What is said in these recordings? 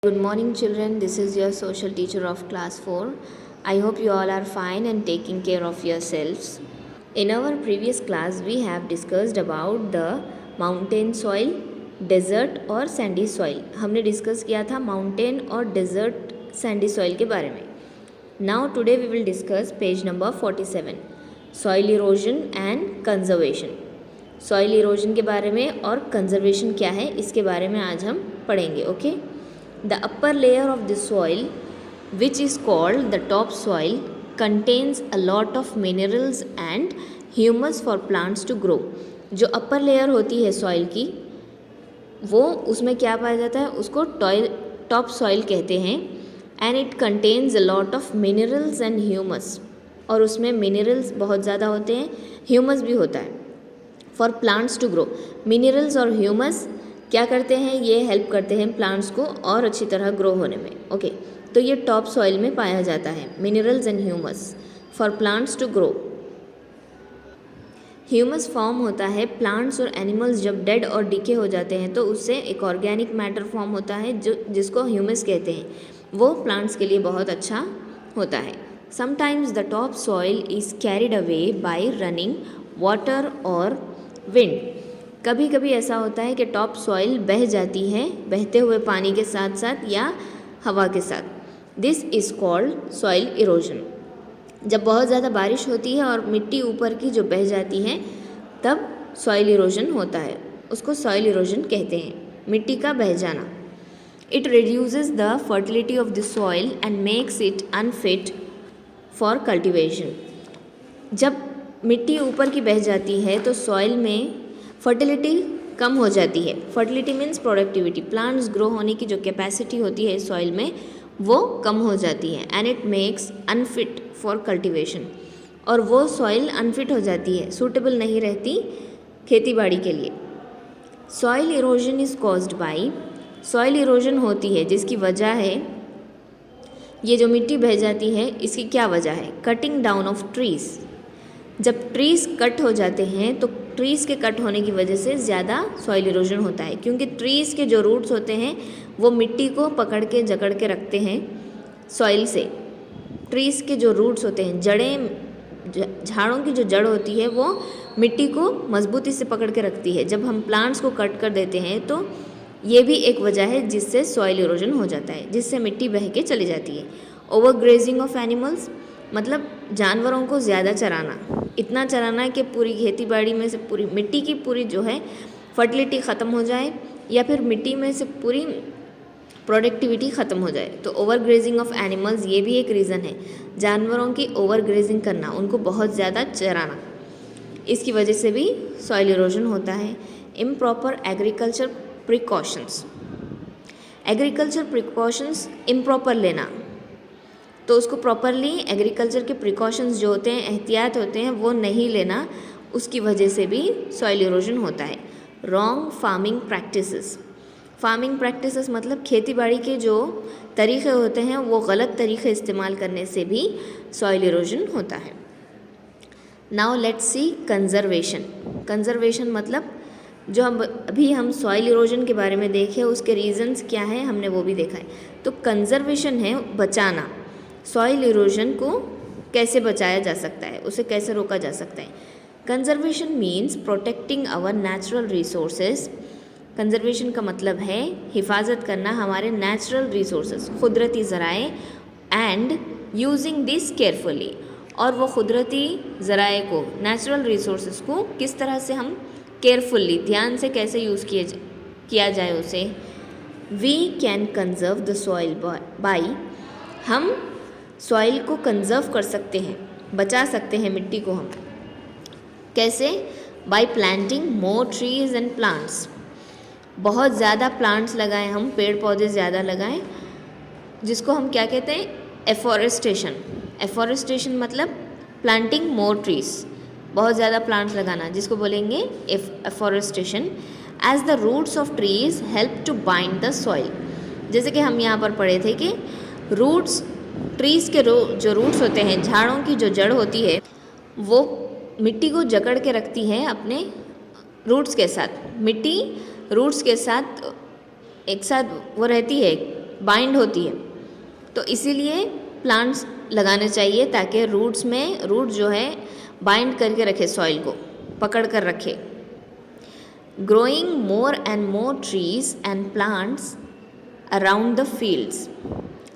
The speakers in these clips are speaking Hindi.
Good morning, children. This is your social teacher of class 4. I hope you all are fine and taking care of yourselves. In our previous class, we have discussed about the mountain soil, desert और sandy soil. हमने डिस्कस किया था mountain और desert sandy soil के बारे में. Now today we will discuss page number 47, soil erosion and conservation. Soil erosion के बारे में और conservation क्या है इसके बारे में आज हम पढ़ेंगे. Okay? The upper layer of the soil, which is called the topsoil, contains a lot of minerals and humus for plants to grow. जो upper layer होती है soil की, वो उसमें क्या पाया जाता है, उसको top soil कहते हैं. And it contains a lot of minerals and humus. और उसमें minerals बहुत ज़्यादा होते हैं, humus भी होता है. For plants to grow. Minerals और humus क्या करते हैं, ये हेल्प करते हैं प्लांट्स को और अच्छी तरह ग्रो होने में. ओके, तो ये टॉप सॉइल में पाया जाता है, minerals and humus for plants to grow. Humus form होता है प्लांट्स और एनिमल्स जब डेड और डिके हो जाते हैं तो उससे एक ऑर्गेनिक मैटर फॉर्म होता है जिसको ह्यूमस कहते हैं. वो प्लांट्स के लिए बहुत अच्छा होता है. Sometimes the top soil is carried away by running water और विंड. कभी कभी ऐसा होता है कि टॉप सॉइल बह जाती है बहते हुए पानी के साथ साथ या हवा के साथ. This is called soil erosion. जब बहुत ज़्यादा बारिश होती है और मिट्टी ऊपर की जो बह जाती है तब सॉइल इरोजन होता है, उसको सॉइल इरोजन कहते हैं, मिट्टी का बह जाना. It reduces the fertility of the soil and makes it unfit for cultivation. जब मिट्टी ऊपर की बह जाती है तो सॉइल में फर्टिलिटी कम हो जाती है. Fertility means productivity. Plants grow होने की जो कैपेसिटी होती है सॉइल में वो कम हो जाती है. And it makes unfit for cultivation. और वो सॉइल अनफिट हो जाती है, सूटेबल नहीं रहती खेती बाड़ी के लिए. Soil erosion is caused by. Soil erosion होती है जिसकी वजह है, ये जो मिट्टी बह जाती है इसकी क्या वजह है, कटिंग डाउन ऑफ ट्रीज़. जब ट्रीज़ कट हो जाते हैं तो ट्रीज़ के कट होने की वजह से ज़्यादा सॉइल इरोजन होता है, क्योंकि ट्रीज़ के जो रूट्स होते हैं वो मिट्टी को पकड़ के जकड़ के रखते हैं सॉइल से. ट्रीज़ के जो रूट्स होते हैं, जड़ें, झाड़ों की जो जड़ होती है वो मिट्टी को मजबूती से पकड़ के रखती है. जब हम प्लांट्स को कट कर देते हैं तो ये भी एक वजह है जिससे सॉइल इरोजन हो जाता है, जिससे मिट्टी बह के चली जाती है. ओवर ग्रेजिंग ऑफ एनिमल्स मतलब जानवरों को ज़्यादा चराना, इतना चराना कि पूरी खेती बाड़ी में से पूरी मिट्टी की पूरी जो है फर्टिलिटी ख़त्म हो जाए या फिर मिट्टी में से पूरी प्रोडक्टिविटी ख़त्म हो जाए. तो ओवर ग्रेजिंग ऑफ एनिमल्स ये भी एक रीज़न है, जानवरों की ओवर ग्रेजिंग करना, उनको बहुत ज़्यादा चराना, इसकी वजह से भी सॉइल इरोजन होता है. Improper agriculture precautions. Agriculture precautions improper लेना, तो उसको प्रॉपरली एग्रीकल्चर के प्रिकॉशंस जो होते हैं, एहतियात होते हैं, वो नहीं लेना, उसकी वजह से भी सॉइल इरोजन होता है. Wrong farming practices. Farming practices मतलब खेती बाड़ी के जो तरीक़े होते हैं वो गलत तरीक़े इस्तेमाल करने से भी सॉइल इरोजन होता है. Now let's see conservation. Conservation मतलब जो हम सॉइल इरोजन के बारे में देखे उसके रीज़न्स क्या है हमने वो भी देखा है. तो कंजर्वेशन है बचाना. सॉइल इरोजन को कैसे बचाया जा सकता है, उसे कैसे रोका जा सकता है. Conservation means protecting our natural resources. Conservation का मतलब है हिफाजत करना हमारे नेचुरल रिसोर्सेज, कुदरती ज़राए, एंड यूजिंग दिस केयरफुली. और वो कुदरती ज़राए को, नेचुरल रिसोर्सेज को किस तरह से हम केयरफुली, ध्यान से कैसे यूज़ किया जाए उसे. We can conserve the soil by. हम सॉइल को कंजर्व कर सकते हैं, बचा सकते हैं मिट्टी को हम. कैसे? Bye planting more trees and plants. बहुत ज़्यादा प्लांट्स लगाएं हम, पेड़ पौधे ज़्यादा लगाएं, जिसको हम क्या कहते हैं, एफॉरेस्टेशन. एफॉरेस्टेशन मतलब प्लांटिंग मोर ट्रीज़, बहुत ज़्यादा प्लांट्स लगाना, जिसको बोलेंगे afforestation. As the roots of trees help to bind the soil. जैसे कि हम यहाँ पर पढ़े थे कि रूट्स, ट्रीज़ के जो रूट्स होते हैं, झाड़ों की जो जड़ होती है वो मिट्टी को जकड़ के रखती है अपने रूट्स के साथ. मिट्टी रूट्स के साथ एक साथ वो रहती है, बाइंड होती है, तो इसीलिए प्लांट्स लगाने चाहिए ताकि रूट जो है बाइंड करके रखे, सॉइल को पकड़ कर रखे। Growing more and more trees and plants around the fields,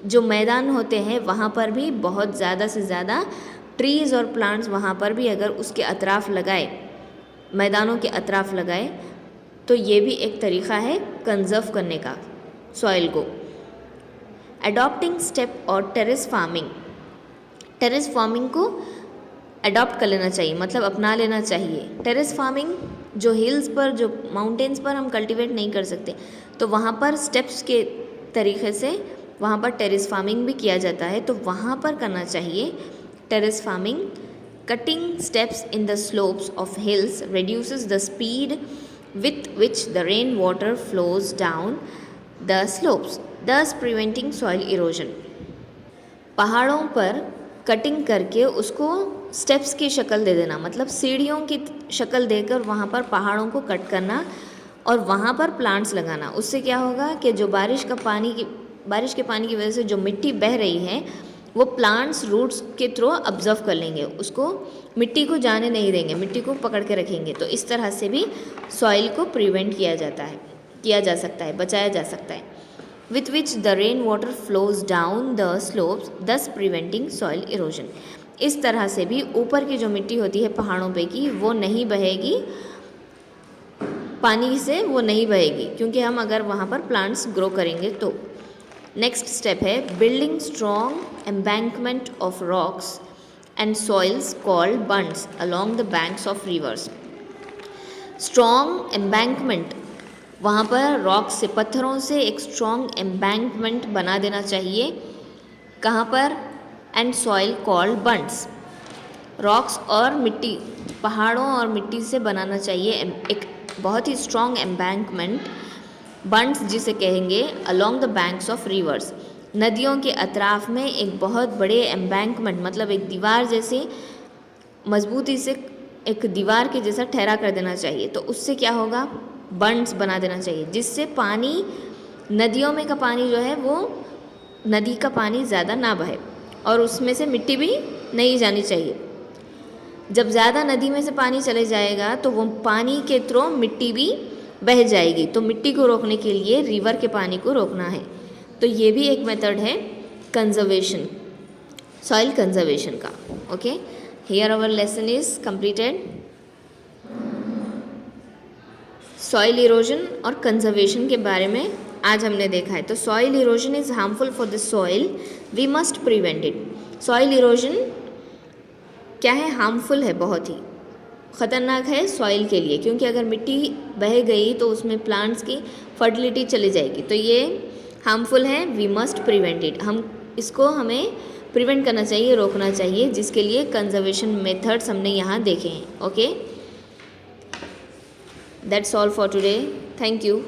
जो मैदान होते हैं वहाँ पर भी बहुत ज़्यादा से ज़्यादा ट्रीज़ और प्लांट्स वहाँ पर भी अगर उसके अतराफ़ लगाए, मैदानों के अतराफ़ लगाए, तो ये भी एक तरीक़ा है कंज़र्व करने का सॉइल को। अडॉप्टिंग स्टेप और टेरेस फार्मिंग को अडॉप्ट कर लेना चाहिए, मतलब अपना लेना चाहिए। टेरेस फार्मिंग जो हिल्स पर, जो माउंटेन्स पर हम कल्टीवेट नहीं कर सकते, तो वहाँ पर स्टेप्स के तरीक़े से वहाँ पर टेरेस फार्मिंग भी किया जाता है, तो वहाँ पर करना चाहिए terrace farming. Cutting steps in the slopes of hills reduces the speed with which the rain water flows down the slopes, thus preventing soil erosion. पहाड़ों पर कटिंग करके उसको स्टेप्स की शक्ल दे देना, मतलब सीढ़ियों की शक्ल देकर वहाँ पर पहाड़ों को कट करना और वहाँ पर प्लांट्स लगाना। उससे क्या होगा कि जो बारिश के पानी की वजह से जो मिट्टी बह रही है वो प्लांट्स रूट्स के थ्रू ऑब्जर्व कर लेंगे, उसको मिट्टी को जाने नहीं देंगे, मिट्टी को पकड़ के रखेंगे। तो इस तरह से भी सॉइल को प्रिवेंट किया जा सकता है, बचाया जा सकता है। With which the rain water flows down the slopes दस प्रिवेंटिंग सॉइल इरोजन। इस तरह से भी ऊपर की जो मिट्टी होती है पहाड़ों पे की वो नहीं बहेगी, पानी से वो नहीं बहेगी, क्योंकि हम अगर वहाँ पर प्लांट्स ग्रो करेंगे तो। नेक्स्ट स्टेप है building strong embankment of rocks and soils called बंड्स along the banks of reverse. Strong embankment, वहाँ पर रॉक्स से, पत्थरों से एक स्ट्रॉन्ग एम्बैंकमेंट बना देना चाहिए। कहाँ पर? एंड सॉइल कॉल्ड बंड्स, रॉक्स और मिट्टी, पहाड़ों और मिट्टी से बनाना चाहिए एक बहुत ही स्ट्रॉन्ग एम्बैंकमेंट, बंड्स जिसे कहेंगे along the banks of reverse. नदियों के अतराफ में एक बहुत बड़े एम्बैंकमेंट, मतलब एक दीवार जैसे मजबूती से एक दीवार के जैसा ठहरा कर देना चाहिए। तो उससे क्या होगा? बंड्स बना देना चाहिए, जिससे पानी, नदियों में का पानी जो है वो नदी का पानी ज़्यादा ना बहे और उसमें से मिट्टी भी नहीं जानी चाहिए। जब ज़्यादा नदी में से पानी चले जाएगा तो वो पानी के थ्रू मिट्टी भी बह जाएगी, तो मिट्टी को रोकने के लिए रिवर के पानी को रोकना है। तो ये भी एक मेथड है कंजर्वेशन, सॉइल कंजर्वेशन का। Okay, here our lesson is completed. Soil erosion और कंजर्वेशन के बारे में आज हमने देखा है। तो soil erosion is harmful for the soil, we must prevent it. Soil erosion क्या है? हार्मफुल है, बहुत ही ख़तरनाक है सॉइल के लिए, क्योंकि अगर मिट्टी बह गई तो उसमें प्लांट्स की फर्टिलिटी चली जाएगी। तो ये हार्मफुल है, वी मस्ट प्रिवेंट इट। हमें प्रिवेंट करना चाहिए, रोकना चाहिए, जिसके लिए कंजर्वेशन मेथड्स हमने यहाँ देखे हैं। Okay, that's all for today, thank you.